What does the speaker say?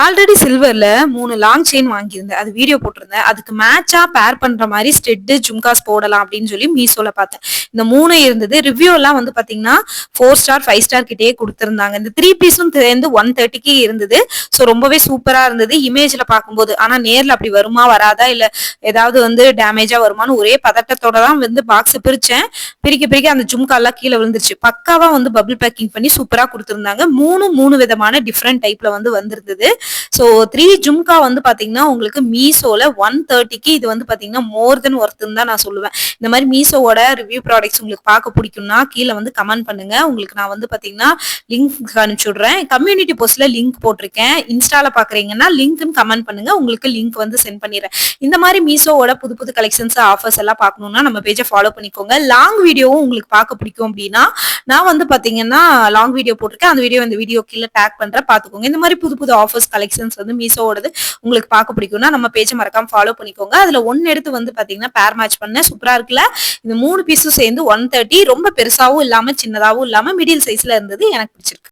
Already சில்வர்ல 3 long chain வாங்கியிருந்தேன். அது video போட்டிருந்தேன். அதுக்கு மேட்சா பேர் பண்ற மாரி ஸ்டெட், ஜும்காஸ் போடலாம் அப்படின்னு சொல்லி மீஷோல பார்த்தேன். இந்த 3 இருந்தது. ரிவ்யூலாம் வந்து பார்த்தீங்கன்னா, 4 ஸ்டார், 5 ஸ்டார் கிட்டயே குடுத்திருந்தாங்க. இந்த 3 பீஸும் சேர்ந்து 130க்கு இருந்தது. ஸோ ரொம்பவே சூப்பரா இருந்தது. இமேஜ்ல பார்க்கும்போது. ஆனா நேர்ல அப்படி வருமா? வராதா? இல்ல ஏதாவது வந்து டேமேஜா வருமான்னு ஒரே பதட்டத்தோட தான் வந்து பாக்ஸ பிரிச்சேன். பிரிக்க பிரிக்க அந்த ஜும்காலாம் கீழ விழுந்துருச்சு. பக்காவா வந்து பபிள் பேக்கிங் பண்ணி சூப்பரா குடுத்திருந்தாங்க. 3 விதமான டிஃபரெண்ட் டைப்ல வந்து வந்திருந்தது. ஸோ 3 ஜும்கா வந்து பாத்தீங்கன்னா உங்களுக்கு மீஷோல 130க்கு இது வந்து பாத்தீங்கன்னா மோர் தென் ஒர்த்துன்னு தான் நான் சொல்லுவேன். இந்த மாதிரி மீஷோவோட ரிவ்யூ ப்ராடக்ட்ஸ் உங்களுக்கு பார்க்க பிடிக்கும்னா கீழே வந்து கமெண்ட் பண்ணுங்க. உங்களுக்கு நான் வந்து பாத்தீங்கன்னா லிங்க் அனுப்பிச்சு விடுறேன். கம்யூனிட்டி போஸ்ட்ல லிங்க் போட்டிருக்கேன். இன்ஸ்டால பாக்குறீங்கன்னா லிங்க்னு கமெண்ட் பண்ணுங்க. உங்களுக்கு லிங்க் வந்து சென்ட் பண்ணிடுறேன். இந்த மாதிரி மீஷோவோட புது புது கலெக்ஷன்ஸ் ஆஃபர்ஸ் எல்லாம் பார்க்கணும்னா நம்ம பேஜை ஃபாலோ பண்ணிக்கோங்க. லாங் வீடியோவும் உங்களுக்கு பார்க்க பிடிக்கும் அப்படின்னா நான் வந்து பாத்தீங்கன்னா லாங் வீடியோ போட்டிருக்கேன். அந்த வீடியோ இந்த வீடியோ கீழே டேக் பண்றேன் பார்த்துக்கோங்க. இந்த மாதிரி புது புது ஆஃபர்ஸ் கலெக்ஷன்ஸ் வந்து மீஷோவோடது உங்களுக்கு பார்க்க பிடிக்கும்னா நம்ம பேஜை மறக்காம ஃபாலோ பண்ணிக்கோங்க. அதுல ஒன்னு எடுத்து வந்து பாத்தீங்கன்னா பேர் மேட்ச் பண்ண சூப்பரா இருக்குல்ல. இந்த 3 பீஸும் சேர்ந்து 130 ரொம்ப பெருசாவும் இல்லாம சின்னதாவும் இல்லாம மிடில் சைஸ்ல இருந்தது. எனக்கு பிடிச்சிருக்கு.